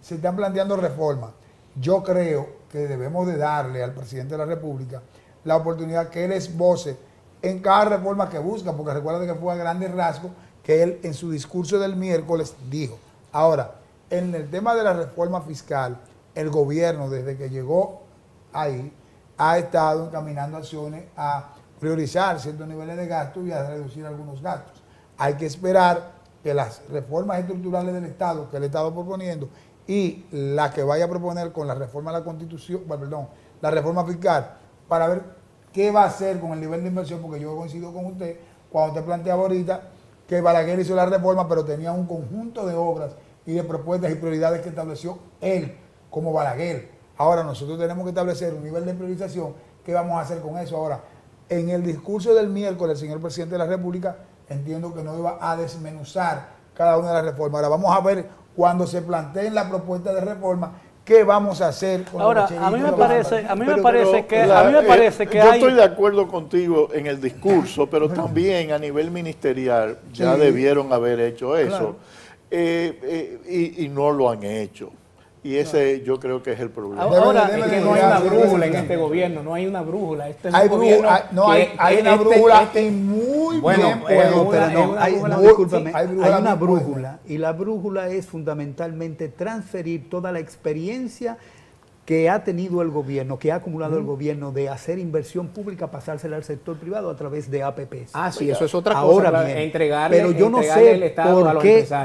se están planteando reformas. Yo creo que debemos de darle al presidente de la República la oportunidad que él esboce en cada reforma que busca, porque recuerda que fue a grandes rasgos que él en su discurso del miércoles dijo. Ahora, en el tema de la reforma fiscal, el gobierno desde que llegó ahí ha estado encaminando acciones a priorizar ciertos niveles de gasto y a reducir algunos gastos. Hay que esperar que las reformas estructurales del Estado que él ha estado proponiendo y la que vaya a proponer con la reforma a la Constitución, la reforma fiscal, para ver qué va a hacer con el nivel de inversión, porque yo coincido con usted cuando usted planteaba ahorita que Balaguer hizo la reforma, pero tenía un conjunto de obras y de propuestas y prioridades que estableció él como Balaguer. Ahora nosotros tenemos que establecer un nivel de priorización. ¿Qué vamos a hacer con eso? Ahora, en el discurso del miércoles, el señor presidente de la República, entiendo que no iba a desmenuzar cada una de las reformas. Ahora vamos a ver cuando se planteen la propuesta de reforma, qué vamos a hacer con ahora, los a mí me parece que yo estoy de acuerdo contigo en el discurso, pero también a nivel ministerial ya debieron haber hecho eso. Claro. Y no lo han hecho. Y ese yo creo que es el problema. Ahora es que no hay una brújula en este gobierno, no hay una brújula. Este es un gobierno hay una brújula muy bien. Hay una brújula y la brújula es fundamentalmente transferir toda la experiencia que ha tenido el gobierno, que ha acumulado el gobierno de hacer inversión pública, pasársela al sector privado a través de APPs. Ah, sí, eso es otra cosa. Ahora bien, pero yo no sé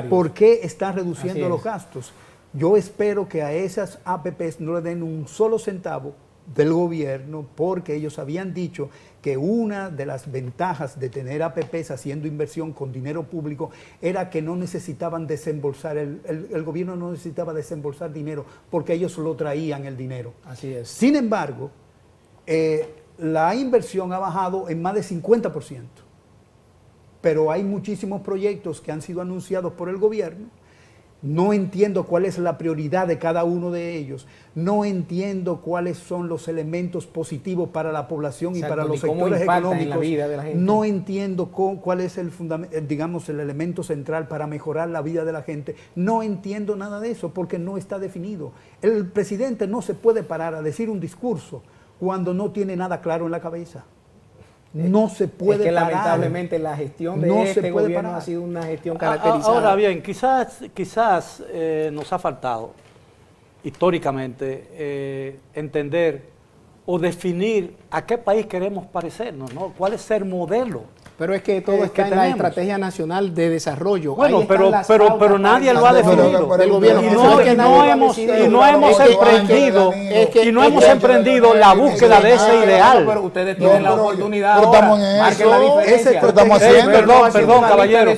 por qué están reduciendo los gastos. Yo espero que a esas APPs no le den un solo centavo del gobierno, porque ellos habían dicho que una de las ventajas de tener APPs haciendo inversión con dinero público era que no necesitaban desembolsar, el gobierno no necesitaba desembolsar dinero porque ellos lo traían el dinero. Así es. Sin embargo, la inversión ha bajado en más de 50%, pero hay muchísimos proyectos que han sido anunciados por el gobierno No entiendo cuál es la prioridad de cada uno de ellos. No entiendo cuáles son los elementos positivos para la población. Exacto, y para los sectores económicos. En la vida de la gente. No entiendo cuál es el elemento central para mejorar la vida de la gente. No entiendo nada de eso porque no está definido. El presidente no se puede parar a decir un discurso cuando no tiene nada claro en la cabeza. No se puede parar. Lamentablemente la gestión de este gobierno ha sido una gestión caracterizada. Ahora bien, quizás nos ha faltado históricamente entender o definir a qué país queremos parecernos, ¿no? ¿Cuál es ser modelo? Pero es que todo está en la Estrategia Nacional de Desarrollo. Bueno, pero nadie lo ha definido. Y no hemos emprendido la búsqueda de ese ideal. Pero ustedes tienen la oportunidad marquen la diferencia. Perdón, caballero.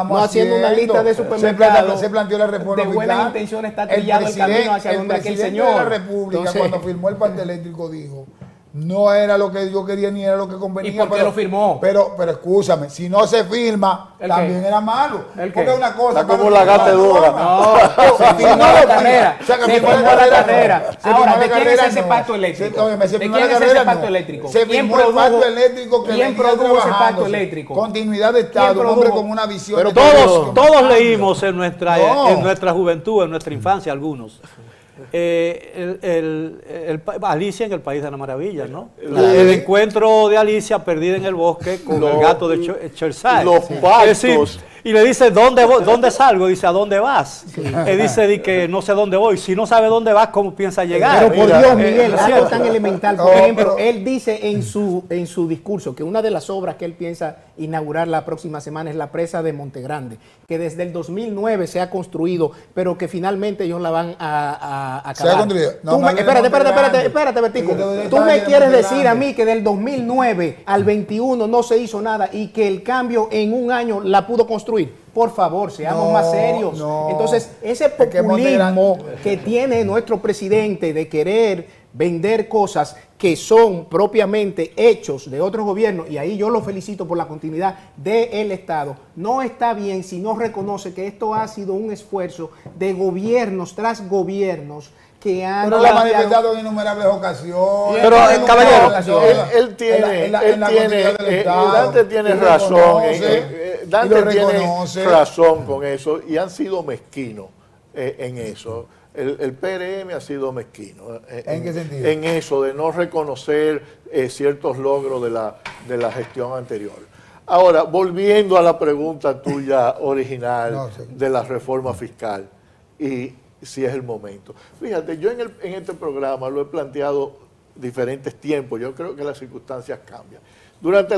No haciendo una lista de supermercados. Se planteó la reforma. De buenas intenciones está trillado el camino hacia donde aquel señor. El presidente de la República, cuando firmó el parte eléctrico, dijo: no era lo que yo quería ni era lo que convenía. ¿Y por qué lo firmó? Pero escúchame, si no se firma, también era malo. ¿El porque una cosa. Está como la gatedora. No, se firmó la carrera. Se firmó la carrera. Ahora, ¿de quién es ese pacto eléctrico? ¿De quién es ese pacto eléctrico? Se firmó el pacto eléctrico que ¿quién produjo ese pacto eléctrico? Continuidad de Estado, un hombre con una visión. Pero todos leímos en nuestra juventud, en nuestra infancia, algunos. Alicia en el País de las Maravillas, ¿no? El encuentro de Alicia perdida en el bosque con el gato de Chersay. Los pactos. Y le dice, ¿dónde salgo? Dice, ¿a dónde vas? Él dice que no sé dónde voy. Si no sabe dónde vas, ¿cómo piensa llegar? Pero por Dios, Miguel, algo tan elemental. Por ejemplo, él dice en su discurso que una de las obras que él piensa inaugurar la próxima semana es la presa de Montegrande, que desde el 2009 se ha construido, pero que finalmente ellos la van a acabar. ¿Se ha construido? No, espérate, Bertico. Tú me quieres decir a mí que del 2009 al 21 no se hizo nada y que el cambio en un año la pudo construir. Por favor, seamos más serios. Entonces, ese populismo que tiene nuestro presidente de querer vender cosas que son propiamente hechos de otros gobiernos, y ahí yo lo felicito por la continuidad del Estado, no está bien si no reconoce que esto ha sido un esfuerzo de gobiernos tras gobiernos que han... Pero lo ha manifestado en innumerables ocasiones. Pero, caballero, él Dante tiene razón. Dante tiene razón con eso y han sido mezquinos en eso. El PRM ha sido mezquino. ¿En qué sentido? En eso, de no reconocer ciertos logros de la gestión anterior. Ahora, volviendo a la pregunta tuya original de la reforma fiscal y si es el momento. Fíjate, yo en este programa lo he planteado diferentes tiempos. Yo creo que las circunstancias cambian. Durante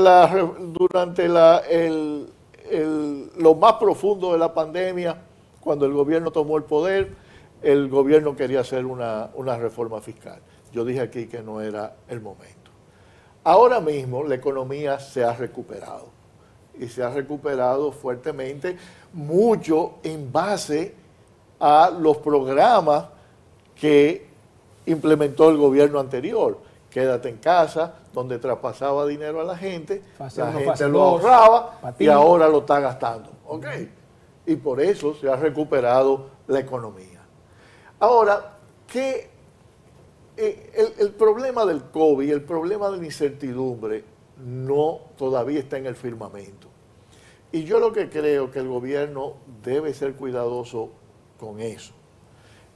lo más profundo de la pandemia, cuando el gobierno tomó el poder, el gobierno quería hacer una reforma fiscal. Yo dije aquí que no era el momento. Ahora mismo la economía se ha recuperado y se ha recuperado fuertemente, mucho en base a los programas que implementó el gobierno anterior. Quédate en casa, donde traspasaba dinero a la gente lo ahorraba y ahora lo está gastando. ¿Ok? Y por eso se ha recuperado la economía. Ahora, el problema del COVID, el problema de la incertidumbre, todavía está en el firmamento. Y yo lo que creo que el gobierno debe ser cuidadoso con eso,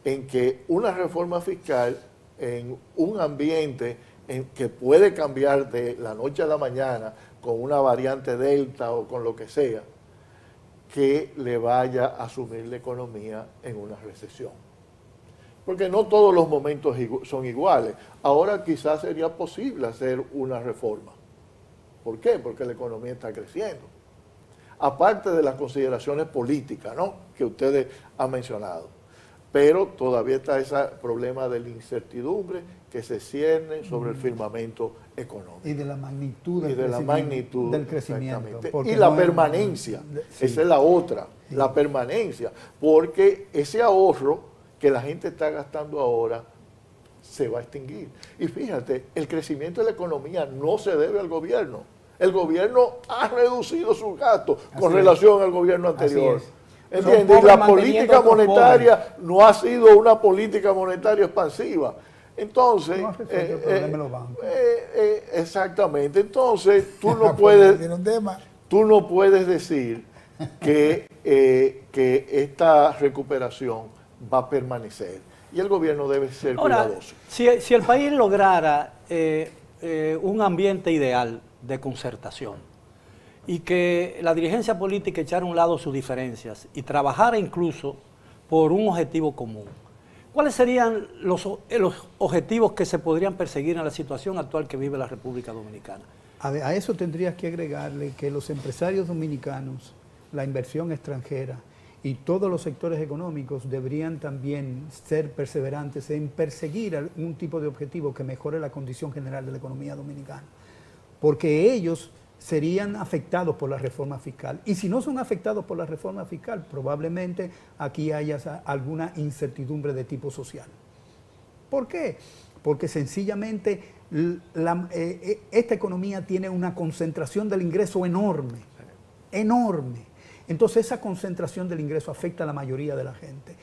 en que una reforma fiscal en un ambiente en que puede cambiar de la noche a la mañana con una variante Delta o con lo que sea, que le vaya a asumir la economía en una recesión. Porque no todos los momentos son iguales. Ahora quizás sería posible hacer una reforma. ¿Por qué? Porque la economía está creciendo. Aparte de las consideraciones políticas, ¿no?, que ustedes han mencionado. Pero todavía está ese problema de la incertidumbre que se cierne sobre el firmamento económico. Y de la magnitud del crecimiento. Y la permanencia. Sí. Esa es la otra, la permanencia. Porque ese ahorro que la gente está gastando ahora se va a extinguir. Y fíjate, el crecimiento de la economía no se debe al gobierno. El gobierno ha reducido sus gastos con relación al gobierno anterior. ¿Entiendes? Y la política monetaria no ha sido una política monetaria expansiva. Entonces, No resuelve el problema de los bancos. exactamente. Entonces, tú no Tiene un tema. puedes decir que esta recuperación va a permanecer. Y el gobierno debe ser Ahora, cuidadoso. si el país lograra un ambiente ideal de concertación y que la dirigencia política echara a un lado sus diferencias y trabajara incluso por un objetivo común, ¿cuáles serían los objetivos que se podrían perseguir en la situación actual que vive la República Dominicana? A eso tendrías que agregarle que los empresarios dominicanos, la inversión extranjera y todos los sectores económicos deberían también ser perseverantes en perseguir algún tipo de objetivo que mejore la condición general de la economía dominicana, porque ellos serían afectados por la reforma fiscal. Y si no son afectados por la reforma fiscal, probablemente aquí haya alguna incertidumbre de tipo social. ¿Por qué? Porque sencillamente esta economía tiene una concentración del ingreso enorme, enorme. Entonces esa concentración del ingreso afecta a la mayoría de la gente.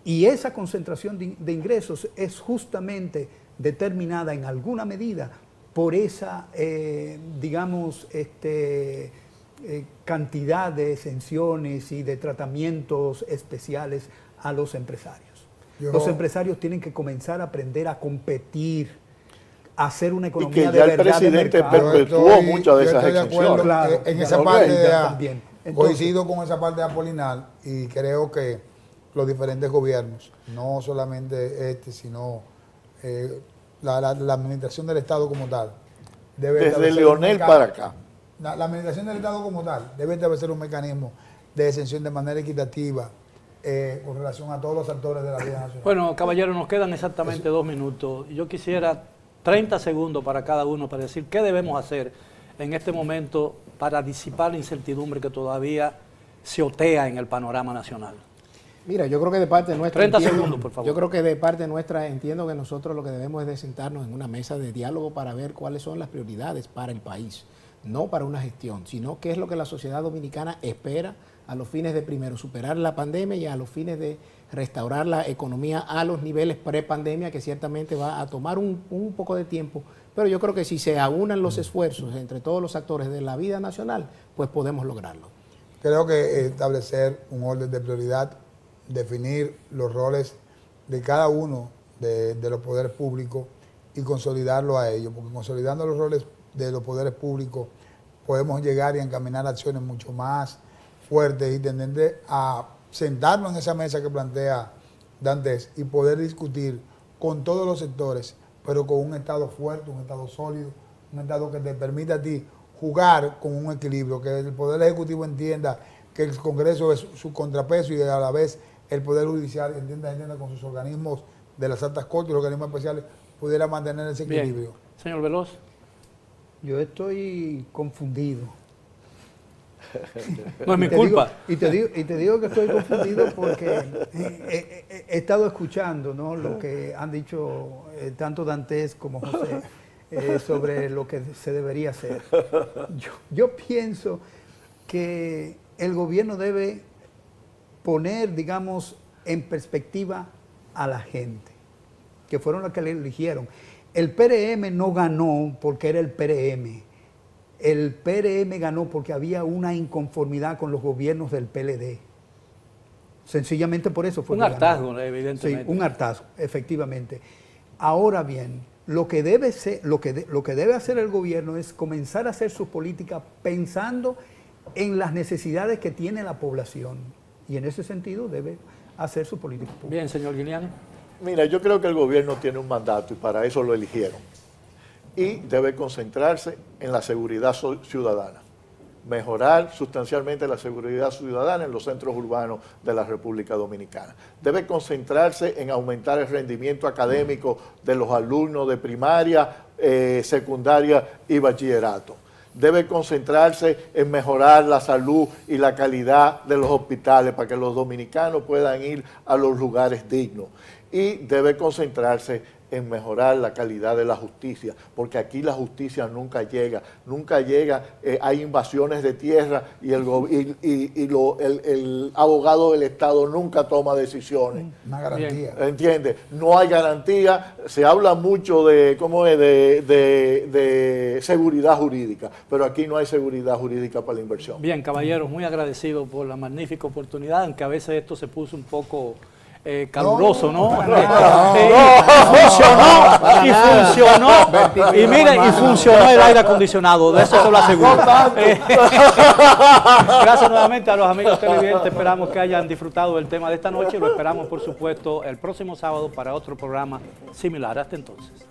Y esa concentración de ingresos es justamente determinada en alguna medida por esa, cantidad de exenciones y de tratamientos especiales a los empresarios. Los empresarios tienen que comenzar a aprender a competir, a hacer una economía de verdad. Y que ya el presidente perpetuó muchas de esas exenciones. Claro, en esa parte también. Entonces, coincido con esa parte de Apolinal y creo que los diferentes gobiernos, no solamente sino la administración del Estado como tal, debe desde Leonel para acá. La administración del Estado como tal debe establecer un mecanismo de exención de manera equitativa con relación a todos los actores de la vida nacional. Bueno, caballero, nos quedan exactamente 2 minutos. Yo quisiera 30 segundos para cada uno para decir qué debemos hacer en este momento para disipar la incertidumbre que todavía se otea en el panorama nacional. Mira, yo creo que de parte nuestra... 30 segundos, por favor. Yo creo que de parte nuestra entiendo que nosotros lo que debemos es de sentarnos en una mesa de diálogo para ver cuáles son las prioridades para el país, no para una gestión, sino qué es lo que la sociedad dominicana espera a los fines de, primero, superar la pandemia y a los fines de restaurar la economía a los niveles pre-pandemia, que ciertamente va a tomar un poco de tiempo, pero yo creo que si se aunan los esfuerzos entre todos los actores de la vida nacional, pues podemos lograrlo. Creo que establecer un orden de prioridad, definir los roles de cada uno de los poderes públicos y consolidarlo a ellos, porque consolidando los roles de los poderes públicos podemos llegar y encaminar acciones mucho más fuertes y tendentes a sentarnos en esa mesa que plantea Dantes y poder discutir con todos los sectores, pero con un Estado fuerte, un Estado sólido, un Estado que te permita a ti jugar con un equilibrio, que el Poder Ejecutivo entienda que el Congreso es su contrapeso y a la vez el Poder Judicial entienda con sus organismos de las altas cortes y los organismos especiales pudiera mantener ese equilibrio. Bien. Señor Veloz. Yo estoy confundido. No es mi culpa. Y te digo que estoy confundido porque he estado escuchando, ¿no?, lo que han dicho tanto Dantes como José sobre lo que se debería hacer. Yo pienso que el gobierno debe poner, digamos, en perspectiva a la gente, que fueron los que le eligieron. El PRM no ganó porque era el PRM. El PRM ganó porque había una inconformidad con los gobiernos del PLD. Sencillamente por eso fue un hartazgo, evidentemente. Sí, un hartazgo, efectivamente. Ahora bien, lo que debe hacer el gobierno es comenzar a hacer su política pensando en las necesidades que tiene la población. Y en ese sentido debe hacer su política pública. Bien, señor Guiliani. Mira, yo creo que el gobierno tiene un mandato y para eso lo eligieron. Y debe concentrarse en la seguridad ciudadana. Mejorar sustancialmente la seguridad ciudadana en los centros urbanos de la República Dominicana. Debe concentrarse en aumentar el rendimiento académico de los alumnos de primaria, secundaria y bachillerato. Debe concentrarse en mejorar la salud y la calidad de los hospitales para que los dominicanos puedan ir a los lugares dignos. Y debe concentrarse en mejorar la calidad de la justicia, porque aquí la justicia nunca llega, hay invasiones de tierra y el abogado del Estado nunca toma decisiones. Una garantía. ¿Entiendes? No hay garantía, se habla mucho de, ¿cómo es?, de seguridad jurídica, pero aquí no hay seguridad jurídica para la inversión. Bien, caballeros, muy agradecido por la magnífica oportunidad, aunque a veces esto se puso un poco caluroso, ¿no? Funcionó. Y mire, y funcionó el aire acondicionado, de eso se lo aseguro. Gracias nuevamente a los amigos televidentes, esperamos que hayan disfrutado del tema de esta noche y lo esperamos, por supuesto, el próximo sábado para otro programa similar. Hasta entonces.